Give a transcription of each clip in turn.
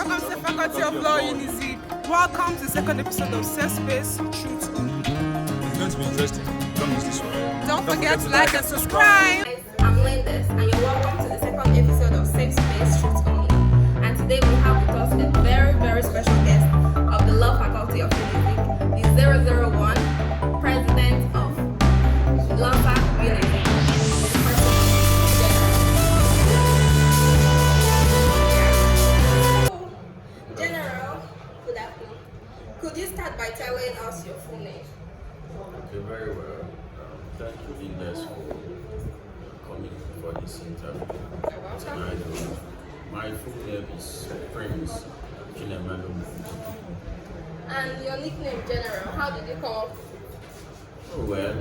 welcome to the Faculty of Law, Unizik. Welcome to the second episode of Safe Space Truth Only. It's going to be interesting. Don't miss this one. Don't forget to like and subscribe. Guys, I'm Lindes, and you're welcome to the second episode of Safe Space Truth Only. And today we have with us a very, very special guest of the Law Faculty of Unizik, the 001 President of LAWSA Unizik. General, good afternoon. Could you start by telling us your full name? Okay, very well. Thank you, Lindes, for coming for this interview. You're welcome. Tonight, my full name is Prince Chinemelu. And your nickname, General, how did you come up? Oh, well,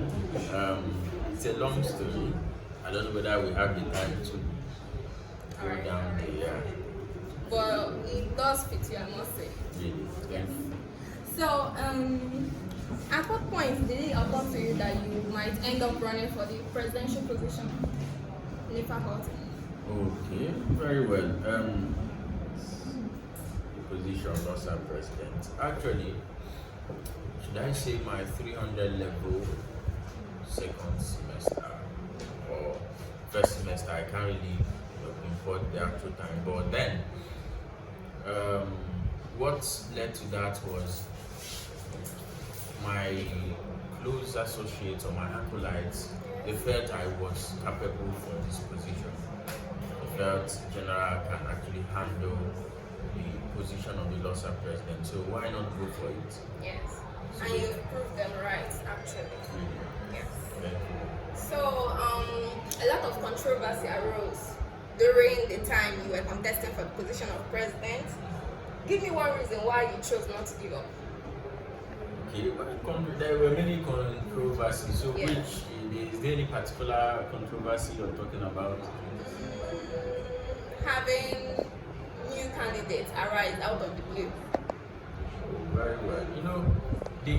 it's a long story. I don't know whether we have the time to go Alright. down the But it does fit you, I must say. really. Yes. So, at what point did it occur to you that you might end up running for the presidential position in the faculty? Okay, very well. The position of LAWSA president. Actually, should I say my 300 level second semester or first semester? I can't really pinpoint the actual time, but then what led to that was my close associates or my acolytes. They felt I was capable for this position. They felt General can actually handle the position of the LAWSA president, so why not go for it? Yes. And you proved them right, actually. Yes. Thank you. So, a lot of controversy arose during the time you were contesting for the position of president. Give me one reason why you chose not to give up. Okay, there were many controversies. So, Yeah. is there any particular controversy you're talking about? Having new candidates arise out of the blue. Very well. You know, the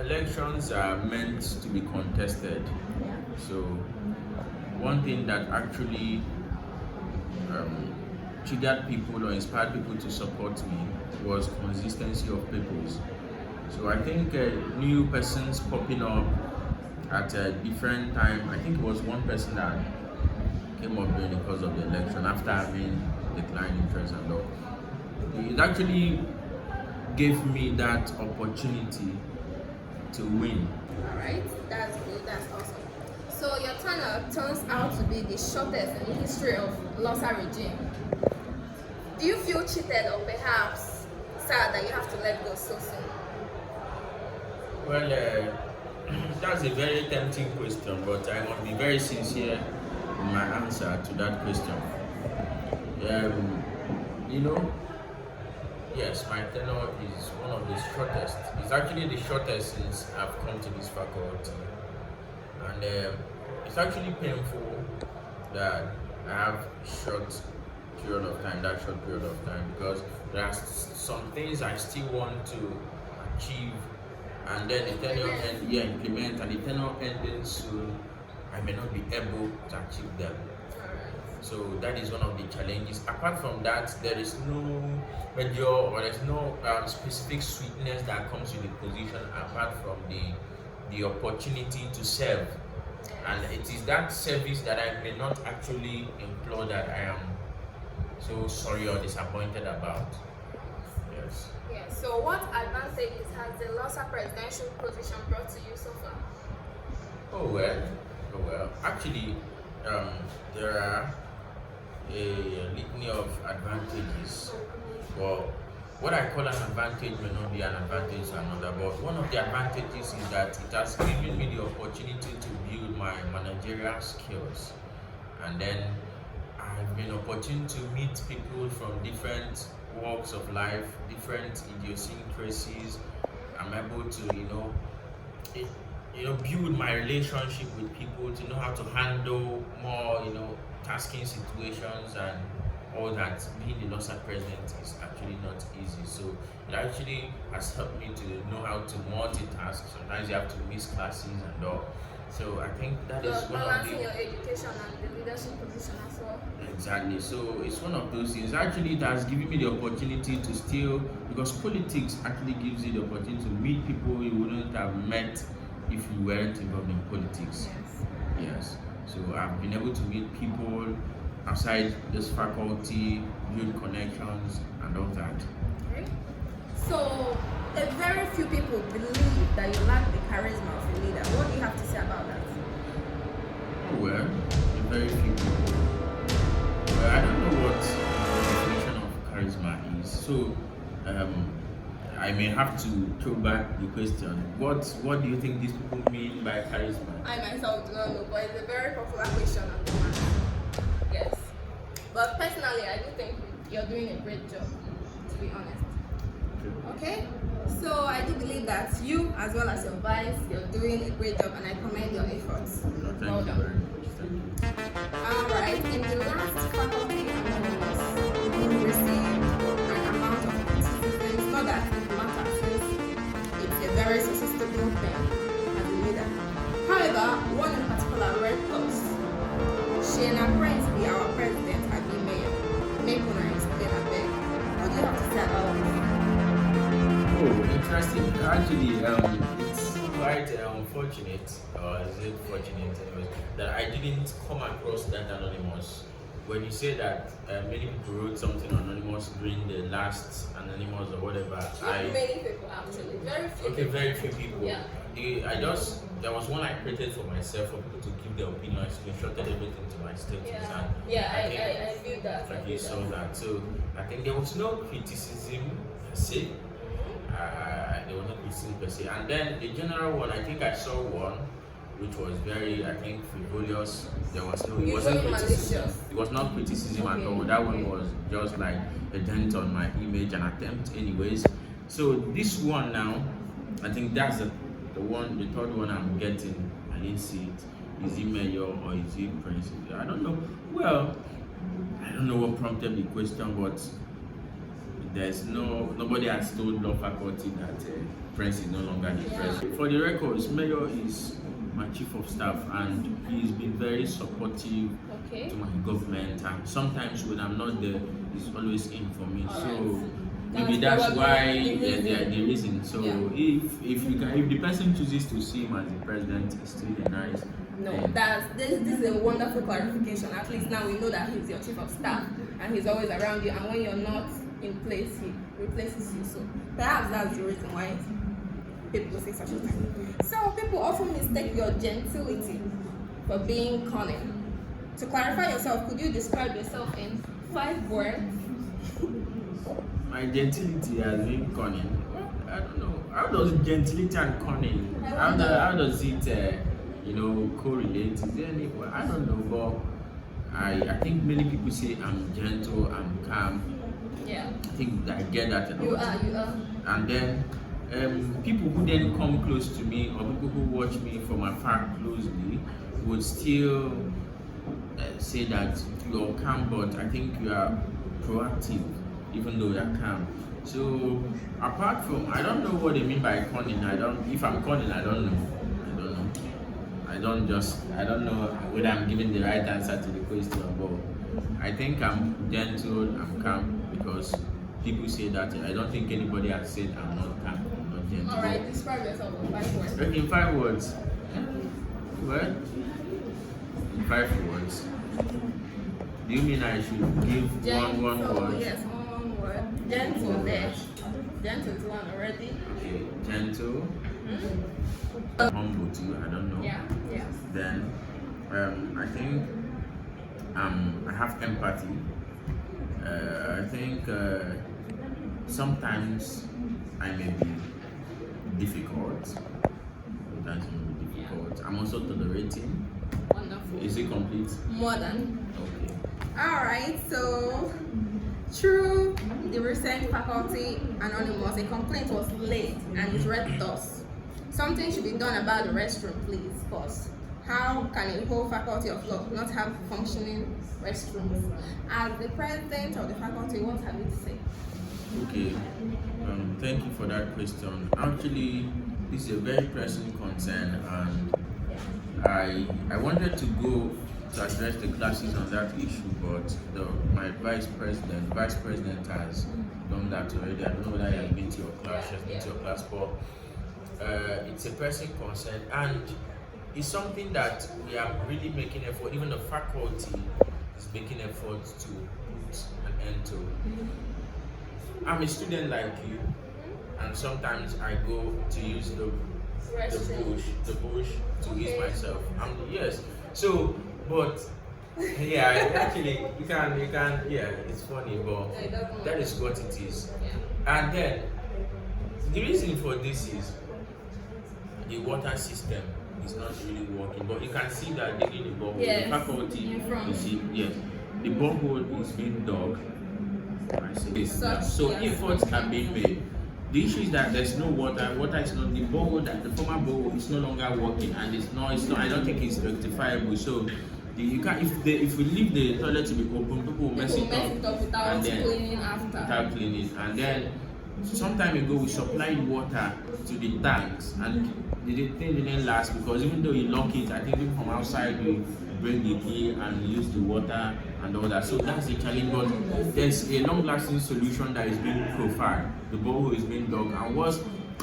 elections are meant to be contested. Yeah. So, one thing that actually triggered people or inspired people to support me was consistency of purpose. So I think new persons popping up at a different time. I think it was one person that came up during the course of the election after having declined interest and all. It actually gave me that opportunity to win. Alright, that's good, that's awesome. So your tenure turns out to be the shortest in the history of LAWSA regime. Do you feel cheated or perhaps sad that you have to let go so soon? Well, that's a very tempting question, but I must be very sincere in my answer to that question. You know, yes, my tenure is one of the shortest. It's actually the shortest since I've come to this faculty. And it's actually painful that I have short period of time, because there are some things I still want to achieve, and then the tenure implement, and the tenure ending soon, I may not be able to achieve them. So that is one of the challenges. Apart from that, there is no major or there's no specific sweetness that comes with the position apart from the opportunity to serve. And it is that service that I may not actually employ that I am so sorry or disappointed about. Yes. Yeah, so what advantages has the LAWSA presidential position brought to you so far? Oh well. Actually, there are a litany of advantages. Well, what I call an advantage may not be an advantage to another, but one of the advantages is that it has given me the opportunity to build my managerial skills, and then I've been opportune to meet people from different walks of life, different idiosyncrasies. I'm able to, build my relationship with people, to know how to handle more, tasking situations and all that. Being the LAWSA president is actually not easy. So it actually has helped me to know how to multitask. Sometimes you have to miss classes and all. So I think that is You're one of balancing the your education and the leadership position as well. exactly. So it's one of those things. Actually, it has given me the opportunity to still because politics actually gives you the opportunity to meet people you wouldn't have met if you weren't involved in politics. Yes. Yes. So I've been able to meet people outside this faculty, build connections, and all that. Okay. So, very few people believe that you lack the charisma of a leader. What do you have to say about that? Well, very few people. Well, I don't know what the definition of charisma is. So, I may have to throw back the question. What do you think these people mean by charisma? I myself do not know, but it's a very popular question on the market. Yes. But personally, I do think you're doing a great job, to be honest. Okay? So I do believe that you, as well as your vice, you're doing a great job, and I commend your efforts. Thank Well you done. very much. Thank you. Alright, in the last faculty anonymous, you received an amount of criticism. Not that it matters since it's a very successful thing as a leader. However, one in particular red post. She and her friends be our president had been mayor. Make una explain a bit. What do you have to say about this? Oh, interesting. Actually, it's quite unfortunate, or is it fortunate anyway, that I didn't come across that anonymous. When you say that many people wrote something anonymous during the last anonymous or whatever, Not many people actually. Very few. okay, very few people. Yeah. There was one I created for myself for people to give their opinion. I screenshotted everything to my status. Yeah. And Yeah, think I viewed that. like you saw that. So I think there was no criticism per se. There was no criticism per se. And then the general one, I think I saw one which was very, I think, frivolous. There was no, it wasn't criticism. Malicious. It was not criticism at all. That one was just like a dent on my image, an attempt, anyways. So this one now, I think that's the one, the third one I'm getting. I didn't see it. Is he mayor or is he prince? I don't know. Well, I don't know what prompted the question, but nobody has told law faculty that Prince is no longer the president. For the records, Mayor is my chief of staff and he's been very supportive to my government, and sometimes when I'm not there, he's always in for me. So maybe that's why the reason. So if the person chooses to see him as the president, it's still nice. No, this is a wonderful clarification. At least now we know that he's your chief of staff and he's always around you, and when you're not in place, he replaces you. So perhaps that's the reason why people say such a thing. So people often mistake your gentility for being cunning. To clarify yourself, could you describe yourself in 5 words? My gentility has been cunning. I don't know. How does gentility and cunning? How does it correlate? Is there any? I don't know, but I think many people say I'm gentle, I'm calm. Yeah. I think I get that a lot. You are. And then people who then come close to me, or people who watch me from afar closely, would still say that you're calm, but I think you are proactive, even though you're calm. So apart from, I don't know what they mean by cunning. If I'm cunning, I don't know. I don't know whether I'm giving the right answer to the question, but I think I'm gentle, I'm calm, because people say that. I don't think anybody has said I'm not calm, I'm not gentle. Alright, describe yourself in 5 words. In 5 words. Well, in 5 words. Do you mean I should give one word? Yes, one word. Gentle there. Gentle is one already. Okay, gentle. Humble too, I don't know. Yeah. Then I think I have empathy. I think sometimes I may be difficult. Sometimes I may be difficult. I'm also tolerating. Wonderful. Is it complete? More than. Okay. Alright, so through the recent faculty anonymous, a complaint was laid and it's read thus. Something should be done about the restroom, please. Pause. How can a whole faculty of law not have functioning restrooms? As the president of the faculty, what have you to say? Okay. Thank you for that question. Actually, this is a very pressing concern, and I wanted to go to address the classes on that issue, but my vice president has done that already. I don't know whether he has been to your class, she has been to your class, but it's a pressing concern, and it's something that we are really making effort. Even the faculty is making effort to put an end to. I'm a student like you, and sometimes I go to use the bush to ease myself. Yes. So, but yeah, actually, you can, yeah, it's funny, but that is what it is. And then the reason for this is the water system is not really working. But you can see that digging the borehole, the faculty, you see, yes, the borehole is being dug. I see this. So efforts are being made. The issue is that there's no water. Water is not the borehole. That the former borehole is no longer working, and it's not. I don't think it's rectifiable. So you can if we leave the toilet to be open, people will mess it up without cleaning after. Without cleaning, and then some time ago we supplied water to the tanks, and the thing didn't last because even though you lock it, I think people from outside will bring the key and use the water and all that. So that's the challenge, but there's a long-lasting solution that is being profiled. The borehole is being dug, and once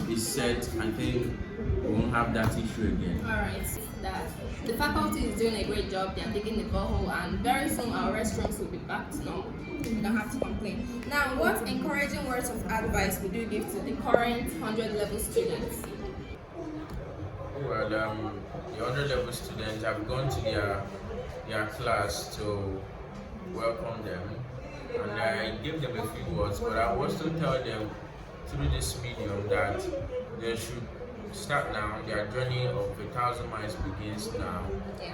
it's set, I think we won't have that issue again. Alright, that the faculty is doing a great job. They are digging the borehole, and very soon our restrooms will be back to normal. We don't have to complain. Now, what encouraging words of advice would you give to the current 100 level students? Well, the 100 level students have gone to their class to welcome them, and I gave them a few words, but I was to tell them through this medium that they should start now. Their journey of 1,000 miles begins now.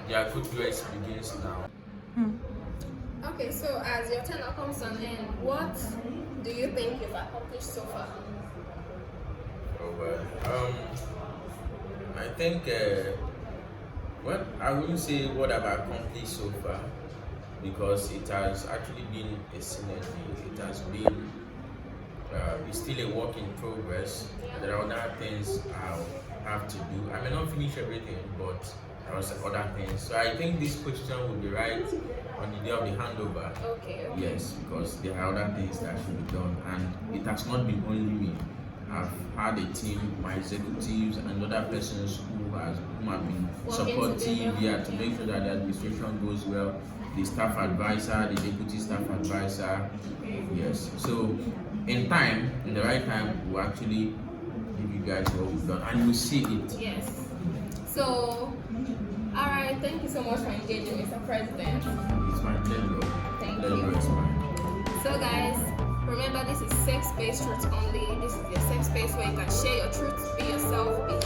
Their good grace begins now. Okay, so as your tenure comes to an end, what do you think you've accomplished so far? Oh, well, I think, well, I wouldn't say what I've accomplished so far, because it has actually been a synergy. It has been, it's still a work in progress. There are other things I have to do. I may not finish everything, but there are other things. So I think this question will be right on the day of the handover. Okay. Yes, because there are other things that should be done, and it has not been only me. I've had a team, my executives and other persons who have been supportive to make sure that the administration goes well. The staff advisor, the deputy staff advisor, yes. So in time, in the right time, we'll actually give you guys what we've done, and you'll see it. Yes. So, alright, thank you so much for engaging, Mr. President. It's my pleasure. Thank Pleasure you. is mine. So guys, remember this is safe space truth only. This is your safe space where you can share your truth, be yourself, be